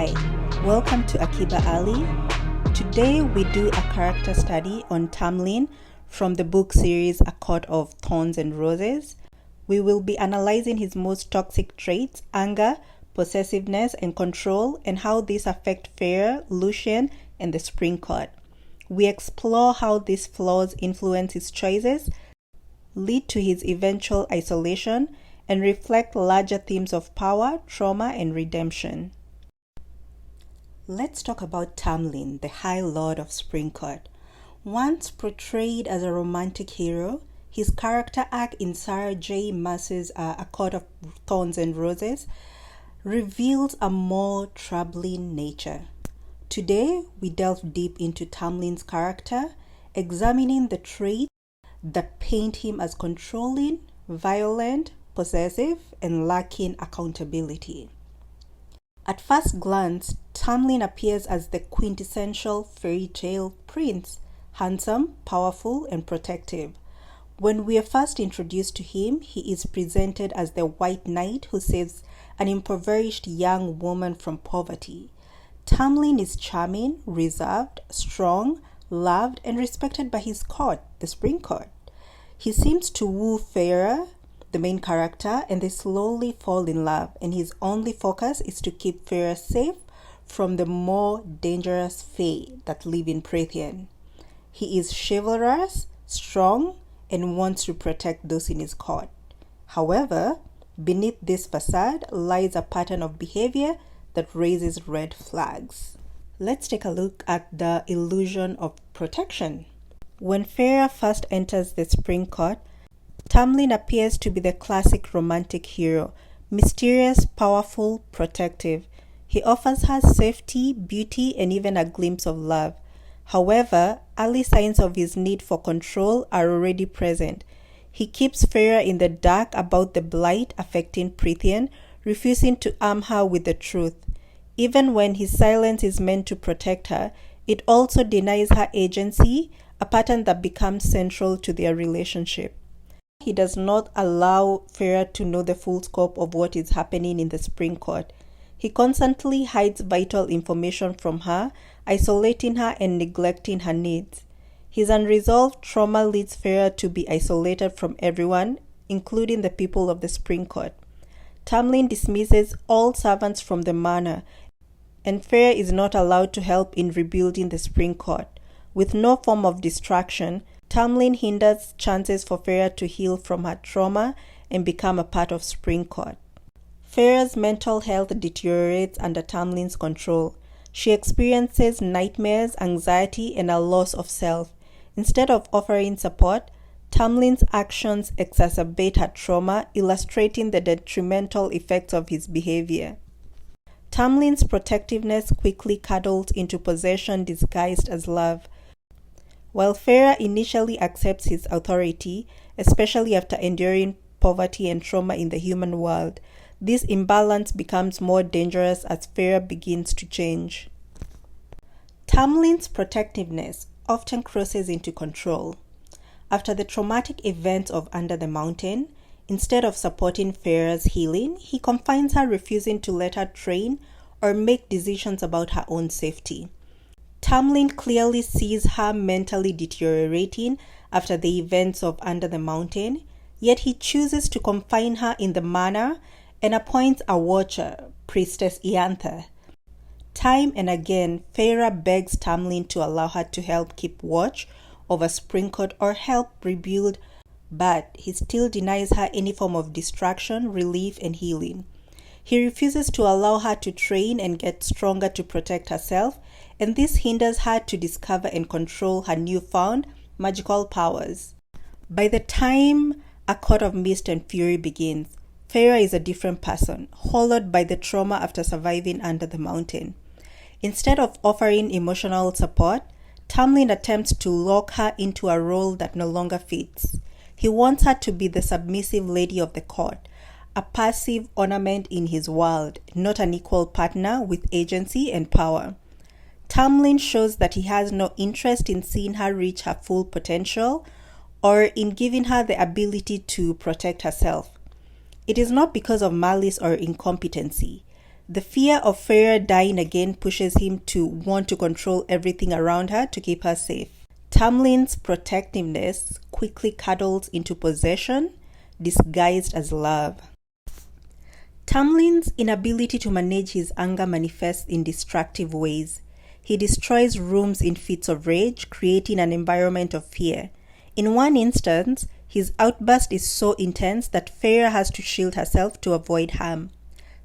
Hi, welcome to Akiba Ali. Today we do a character study on Tamlin from the book series A Court of Thorns and Roses. We will be analyzing his most toxic traits, anger, possessiveness, and control, and how these affect Feyre, Lucien, and the Spring Court. We explore how these flaws influence his choices, lead to his eventual isolation, and reflect larger themes of power, trauma, and redemption. Let's talk about Tamlin, the High Lord of Spring Court. Once portrayed as a romantic hero, his character arc in Sarah J. Maas's A Court of Thorns and Roses reveals a more troubling nature. Today, we delve deep into Tamlin's character, examining the traits that paint him as controlling, violent, possessive, and lacking accountability. At first glance, Tamlin appears as the quintessential fairy tale prince, handsome, powerful, and protective. When we are first introduced to him, he is presented as the white knight who saves an impoverished young woman from poverty. Tamlin is charming, reserved, strong, loved, and respected by his court, the Spring Court. He seems to woo Feyre, the main character, and they slowly fall in love, and his only focus is to keep Feyre safe from the more dangerous Fae that live in Prathian. He is chivalrous, strong, and wants to protect those in his court. However, beneath this facade lies a pattern of behavior that raises red flags. Let's take a look at the illusion of protection. When Feyre first enters the Spring Court, Tamlin appears to be the classic romantic hero, mysterious, powerful, protective. He offers her safety, beauty, and even a glimpse of love. However, early signs of his need for control are already present. He keeps Feyre in the dark about the blight affecting Prathian, refusing to arm her with the truth. Even when his silence is meant to protect her, it also denies her agency, a pattern that becomes central to their relationship. He does not allow Feyre to know the full scope of what is happening in the Spring Court. He constantly hides vital information from her, isolating her and neglecting her needs. His unresolved trauma leads Feyre to be isolated from everyone, including the people of the Spring Court. Tamlin dismisses all servants from the manor, and Feyre is not allowed to help in rebuilding the Spring Court. With no form of distraction, Tamlin hinders chances for Feyre to heal from her trauma and become a part of Spring Court. Feyre's mental health deteriorates under Tamlin's control. She experiences nightmares, anxiety, and a loss of self. Instead of offering support, Tamlin's actions exacerbate her trauma, illustrating the detrimental effects of his behavior. Tamlin's protectiveness quickly curdles into possession disguised as love. While Feyre initially accepts his authority, especially after enduring poverty and trauma in the human world, this imbalance becomes more dangerous as Feyre begins to change. Tamlin's protectiveness often crosses into control. After the traumatic events of Under the Mountain, instead of supporting Feyre's healing, he confines her, refusing to let her train or make decisions about her own safety. Tamlin clearly sees her mentally deteriorating after the events of Under the Mountain, yet he chooses to confine her in the manor and appoints a watcher, Priestess Iantha. Time and again, Feyre begs Tamlin to allow her to help keep watch over Spring Court or help rebuild, but he still denies her any form of distraction, relief, and healing. He refuses to allow her to train and get stronger to protect herself, and this hinders her to discover and control her newfound magical powers. By the time A Court of Mist and Fury begins, Feyre is a different person, hollowed by the trauma after surviving Under the Mountain. Instead of offering emotional support, Tamlin attempts to lock her into a role that no longer fits. He wants her to be the submissive lady of the court, a passive ornament in his world, not an equal partner with agency and power. Tamlin shows that he has no interest in seeing her reach her full potential or in giving her the ability to protect herself. It is not because of malice or incompetency. The fear of Feyre dying again pushes him to want to control everything around her to keep her safe. Tamlin's protectiveness quickly cuddles into possession, disguised as love. Tamlin's inability to manage his anger manifests in destructive ways. He destroys rooms in fits of rage, creating an environment of fear. In one instance, his outburst is so intense that Feyre has to shield herself to avoid harm.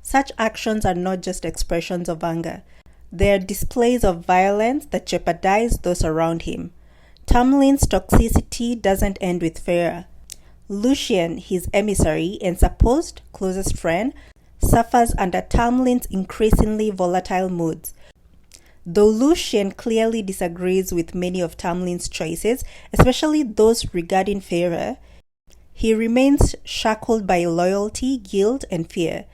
Such actions are not just expressions of anger. They are displays of violence that jeopardize those around him. Tamlin's toxicity doesn't end with Feyre. Lucien, his emissary and supposed closest friend, suffers under Tamlin's increasingly volatile moods. Though Lucien clearly disagrees with many of Tamlin's choices, especially those regarding Feyre, he remains shackled by loyalty, guilt, and fear.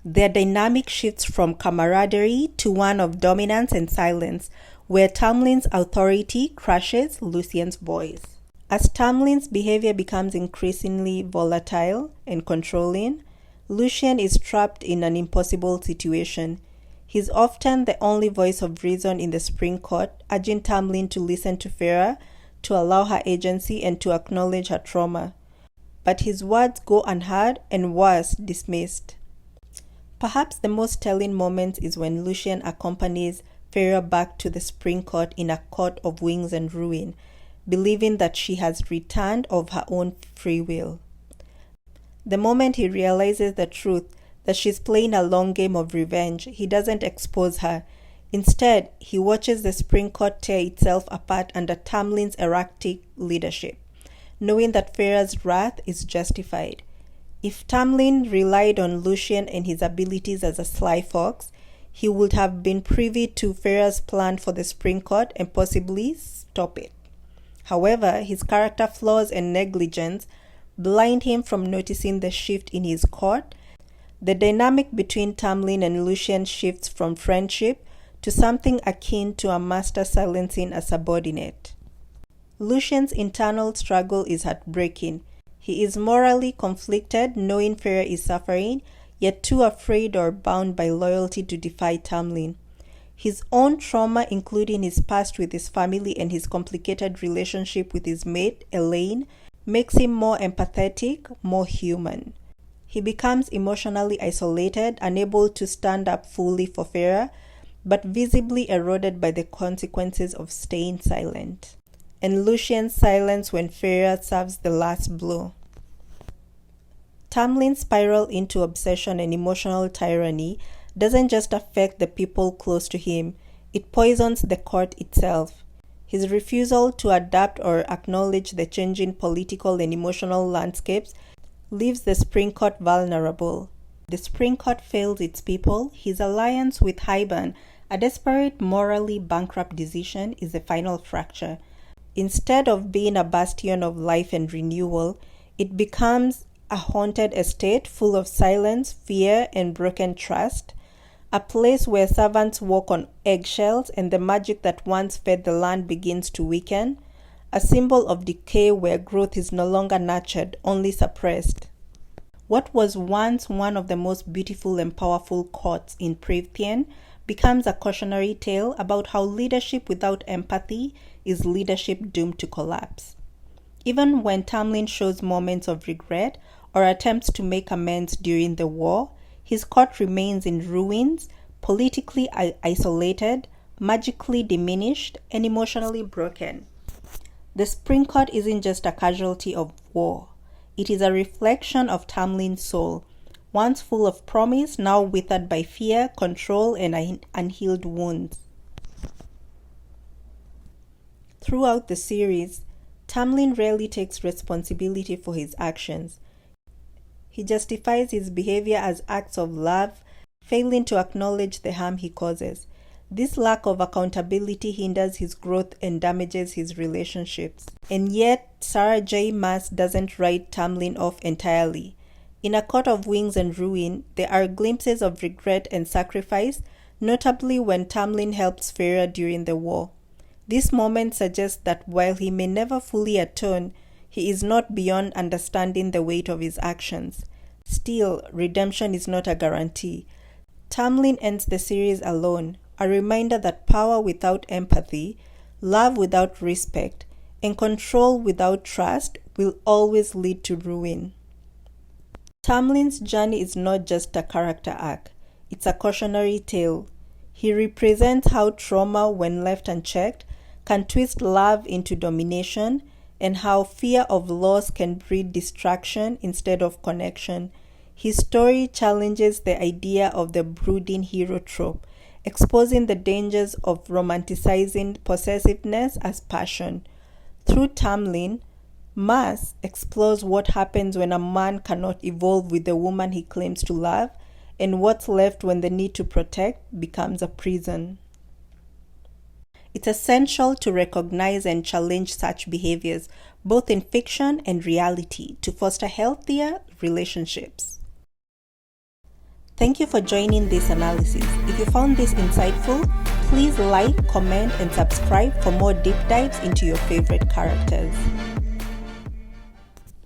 Their dynamic shifts from camaraderie to one of dominance and silence, where Tamlin's authority crushes Lucien's voice. As Tamlin's behavior becomes increasingly volatile and controlling, Lucien is trapped in an impossible situation. He's often the only voice of reason in the Spring Court, urging Tamlin to listen to Feyre, to allow her agency, and to acknowledge her trauma. But his words go unheard and worse, dismissed. Perhaps the most telling moment is when Lucien accompanies Feyre back to the Spring Court in a court of wings and ruin, believing that she has returned of her own free will. The moment he realizes the truth, that she's playing a long game of revenge, he doesn't expose her. Instead, he watches the Spring Court tear itself apart under Tamlin's erratic leadership, knowing that Feyre's wrath is justified. If Tamlin relied on Lucien and his abilities as a sly fox, he would have been privy to Feyre's plan for the Spring Court and possibly stop it. However, his character flaws and negligence blind him from noticing the shift in his court. The dynamic between Tamlin and Lucien shifts from friendship to something akin to a master silencing a subordinate. Lucien's internal struggle is heartbreaking. He is morally conflicted, knowing Feyre is suffering, yet too afraid or bound by loyalty to defy Tamlin. His own trauma, including his past with his family and his complicated relationship with his mate, Elaine, makes him more empathetic, more human. He becomes emotionally isolated, unable to stand up fully for Feyre, but visibly eroded by the consequences of staying silent. And Lucien's silence when Feyre serves the last blow. Tamlin's spiral into obsession and emotional tyranny doesn't just affect the people close to him, it poisons the court itself. His refusal to adapt or acknowledge the changing political and emotional landscapes leaves the Spring Court vulnerable. The Spring Court fails its people. His alliance with Hybern, a desperate, morally bankrupt decision, is the final fracture. Instead of being a bastion of life and renewal, it becomes a haunted estate full of silence, fear, and broken trust, a place where servants walk on eggshells and the magic that once fed the land begins to weaken, a symbol of decay where growth is no longer nurtured, only suppressed. What was once one of the most beautiful and powerful courts in Prythian becomes a cautionary tale about how leadership without empathy is leadership doomed to collapse. Even when Tamlin shows moments of regret or attempts to make amends during the war, his court remains in ruins, politically isolated, magically diminished, and emotionally broken. The Spring Court isn't just a casualty of war. It is a reflection of Tamlin's soul, once full of promise, now withered by fear, control, and unhealed wounds. Throughout the series, Tamlin rarely takes responsibility for his actions. He justifies his behavior as acts of love, failing to acknowledge the harm he causes. This lack of accountability hinders his growth and damages his relationships. And yet, Sarah J. Maas doesn't write Tamlin off entirely. In A Court of Wings and Ruin, there are glimpses of regret and sacrifice, notably when Tamlin helps Feyre during the war. This moment suggests that while he may never fully atone, he is not beyond understanding the weight of his actions. Still, redemption is not a guarantee. Tamlin ends the series alone, a reminder that power without empathy, love without respect, and control without trust will always lead to ruin. Tamlin's journey is not just a character arc, it's a cautionary tale. He represents how trauma, when left unchecked, can twist love into domination, and how fear of loss can breed distraction instead of connection. His story challenges the idea of the brooding hero trope, exposing the dangers of romanticizing possessiveness as passion. Through Tamlin, Mars explores what happens when a man cannot evolve with the woman he claims to love, and what's left when the need to protect becomes a prison. It's essential to recognize and challenge such behaviors, both in fiction and reality, to foster healthier relationships. Thank you for joining this analysis. If you found this insightful, please like, comment, and subscribe for more deep dives into your favorite characters.